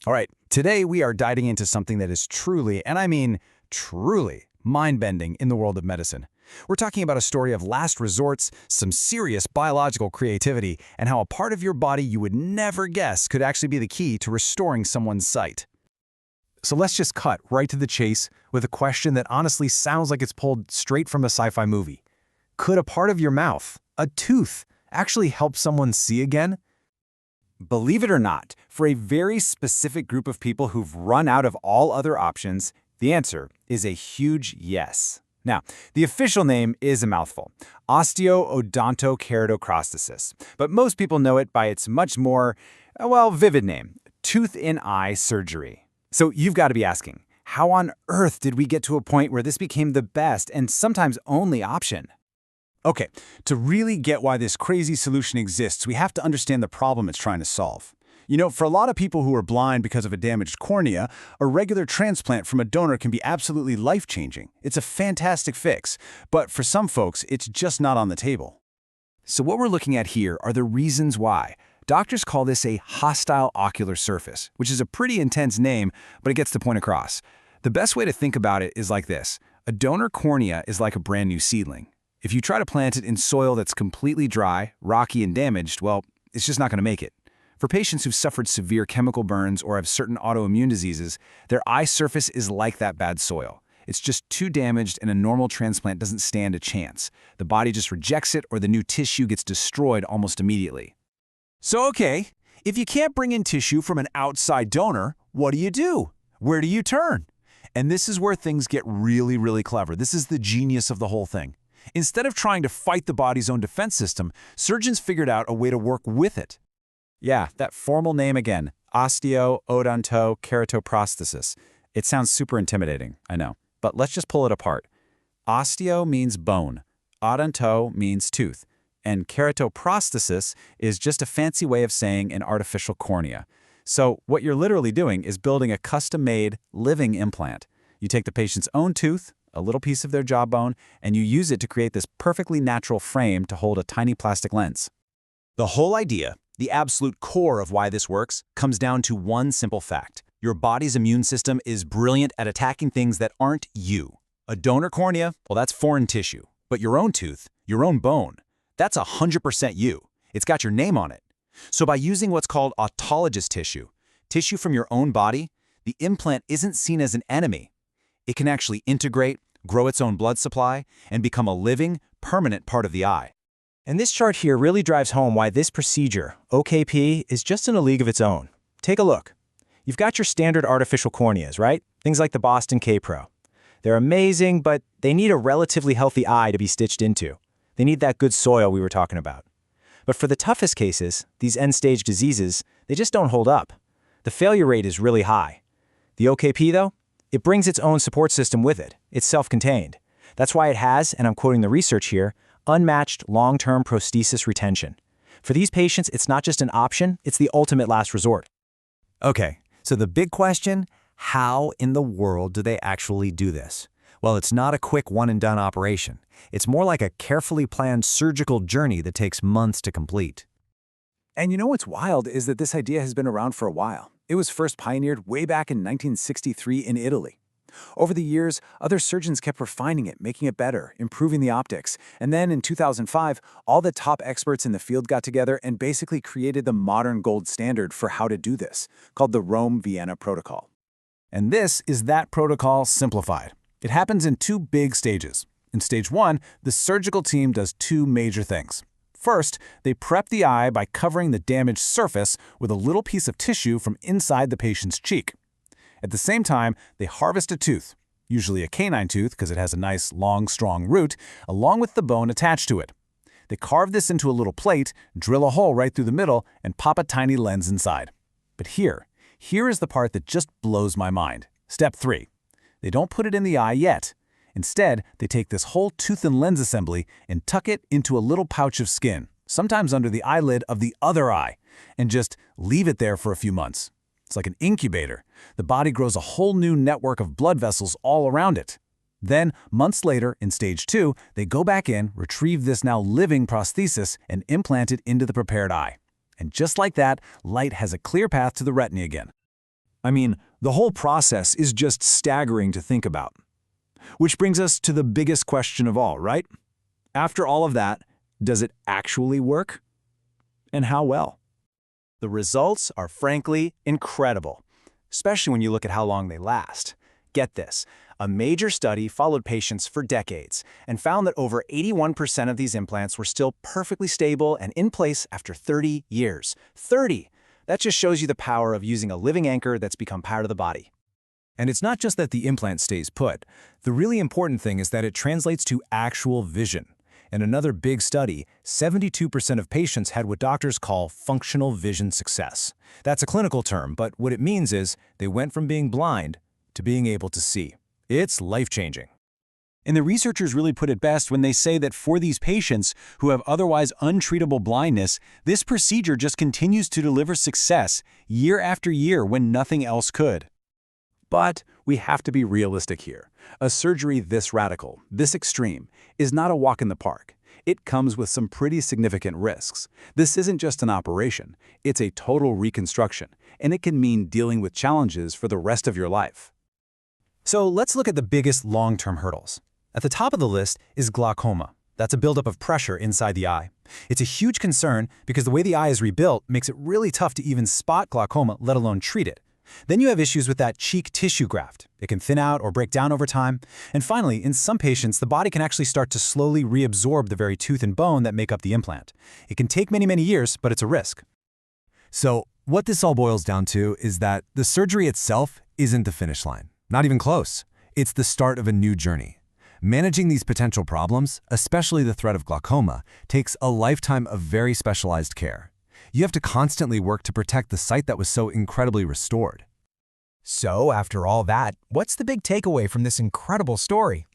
All right, today we are diving into something that is truly, and I mean truly, mind-bending in the world of medicine. We're talking about a story of last resorts, some serious biological creativity, and how a part of your body you would never guess could actually be the key to restoring someone's sight. So let's just cut right to the chase with a question that honestly sounds like it's pulled straight from a sci-fi movie. Could a part of your mouth, a tooth, actually help someone see again? Believe it or not, for a very specific group of people who've run out of all other options, the answer is a huge yes. Now, the official name is a mouthful, Osteo-Odonto-Keratoprosthesis, but most people know it by its much more, vivid name, tooth-in-eye surgery. So you've got to be asking, how on earth did we get to a point where this became the best and sometimes only option? Okay, to really get why this crazy solution exists, we have to understand the problem it's trying to solve. You know, for a lot of people who are blind because of a damaged cornea, a regular transplant from a donor can be absolutely life-changing. It's a fantastic fix, but for some folks, it's just not on the table. So what we're looking at here are the reasons why. Doctors call this a hostile ocular surface, which is a pretty intense name, but it gets the point across. The best way to think about it is like this. A donor cornea is like a brand new seedling. If you try to plant it in soil that's completely dry, rocky, and damaged, well, it's just not going to make it. For patients who've suffered severe chemical burns or have certain autoimmune diseases, their eye surface is like that bad soil. It's just too damaged and a normal transplant doesn't stand a chance. The body just rejects it or the new tissue gets destroyed almost immediately. So okay, if you can't bring in tissue from an outside donor, what do? Where do you turn? And this is where things get really, really clever. This is the genius of the whole thing. Instead of trying to fight the body's own defense system, surgeons figured out a way to work with it. Yeah, that formal name again, Osteo-Odonto-Keratoprosthesis. It sounds super intimidating, I know, but let's just pull it apart. Osteo means bone, odonto means tooth, and keratoprosthesis is just a fancy way of saying an artificial cornea. So what you're literally doing is building a custom-made, living implant. You take the patient's own tooth, a little piece of their jawbone, and you use it to create this perfectly natural frame to hold a tiny plastic lens. The whole idea, the absolute core of why this works, comes down to one simple fact. Your body's immune system is brilliant at attacking things that aren't you. A donor cornea, well, that's foreign tissue. But your own tooth, your own bone, that's 100% you. It's got your name on it. So by using what's called autologous tissue from your own body, the implant isn't seen as an enemy. It can actually integrate, grow its own blood supply, and become a living, permanent part of the eye. And this chart here really drives home why this procedure, OKP, is just in a league of its own. Take a look. You've got your standard artificial corneas, right? Things like the Boston K-Pro. They're amazing, but they need a relatively healthy eye to be stitched into. They need that good soil we were talking about. But for the toughest cases, these end-stage diseases, they just don't hold up. The failure rate is really high. The OKP, though, it brings its own support system with it. It's self-contained. That's why it has, and I'm quoting the research here, unmatched long-term prosthesis retention. For these patients, it's not just an option, it's the ultimate last resort. Okay, so the big question, how in the world do they actually do this? Well, it's not a quick one-and-done operation. It's more like a carefully planned surgical journey that takes months to complete. And you know what's wild is that this idea has been around for a while. It was first pioneered way back in 1963 in Italy. Over the years, other surgeons kept refining it, making it better, improving the optics. And then in 2005, all the top experts in the field got together and basically created the modern gold standard for how to do this, called the Rome-Vienna Protocol. And this is that protocol simplified. It happens in two big stages. In stage 1, the surgical team does two major things. First, they prep the eye by covering the damaged surface with a little piece of tissue from inside the patient's cheek. At the same time, they harvest a tooth, usually a canine tooth because it has a nice, long, strong root, along with the bone attached to it. They carve this into a little plate, drill a hole right through the middle, and pop a tiny lens inside. But here is the part that just blows my mind. Step 3. They don't put it in the eye yet. Instead, they take this whole tooth and lens assembly and tuck it into a little pouch of skin, sometimes under the eyelid of the other eye, and just leave it there for a few months. It's like an incubator. The body grows a whole new network of blood vessels all around it. Then, months later, in stage 2, they go back in, retrieve this now living prosthesis, and implant it into the prepared eye. And just like that, light has a clear path to the retina again. I mean, the whole process is just staggering to think about. Which brings us to the biggest question of all, right? After all of that, does it actually work? And how well? The results are frankly incredible, especially when you look at how long they last. Get this, a major study followed patients for decades and found that over 81% of these implants were still perfectly stable and in place after 30 years. 30! That just shows you the power of using a living anchor that's become part of the body. And it's not just that the implant stays put. The really important thing is that it translates to actual vision. In another big study, 72% of patients had what doctors call functional vision success. That's a clinical term, but what it means is they went from being blind to being able to see. It's life-changing. And the researchers really put it best when they say that for these patients who have otherwise untreatable blindness, this procedure just continues to deliver success year after year when nothing else could. But we have to be realistic here. A surgery this radical, this extreme, is not a walk in the park. It comes with some pretty significant risks. This isn't just an operation, it's a total reconstruction, and it can mean dealing with challenges for the rest of your life. So let's look at the biggest long-term hurdles. At the top of the list is glaucoma. That's a buildup of pressure inside the eye. It's a huge concern because the way the eye is rebuilt makes it really tough to even spot glaucoma, let alone treat it. Then you have issues with that cheek tissue graft. It can thin out or break down over time. And finally, in some patients, the body can actually start to slowly reabsorb the very tooth and bone that make up the implant. It can take many, many years, but it's a risk. So what this all boils down to is that the surgery itself isn't the finish line. Not even close. It's the start of a new journey. Managing these potential problems, especially the threat of glaucoma, takes a lifetime of very specialized care. You have to constantly work to protect the sight that was so incredibly restored. So, after all that, what's the big takeaway from this incredible story?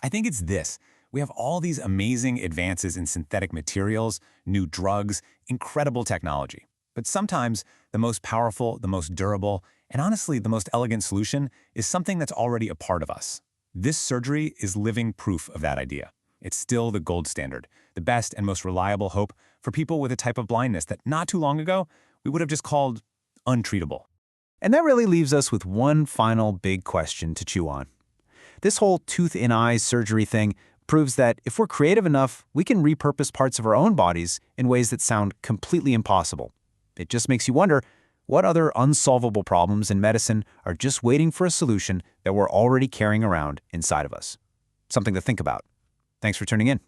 I think it's this. We have all these amazing advances in synthetic materials, new drugs, incredible technology. But sometimes the most powerful, the most durable, and honestly the most elegant solution is something that's already a part of us. This surgery is living proof of that idea. It's still the gold standard, the best and most reliable hope for people with a type of blindness that not too long ago we would have just called untreatable. And that really leaves us with one final big question to chew on. This whole tooth-in-eye surgery thing proves that if we're creative enough, we can repurpose parts of our own bodies in ways that sound completely impossible. It just makes you wonder, what other unsolvable problems in medicine are just waiting for a solution that we're already carrying around inside of us? Something to think about. Thanks for tuning in.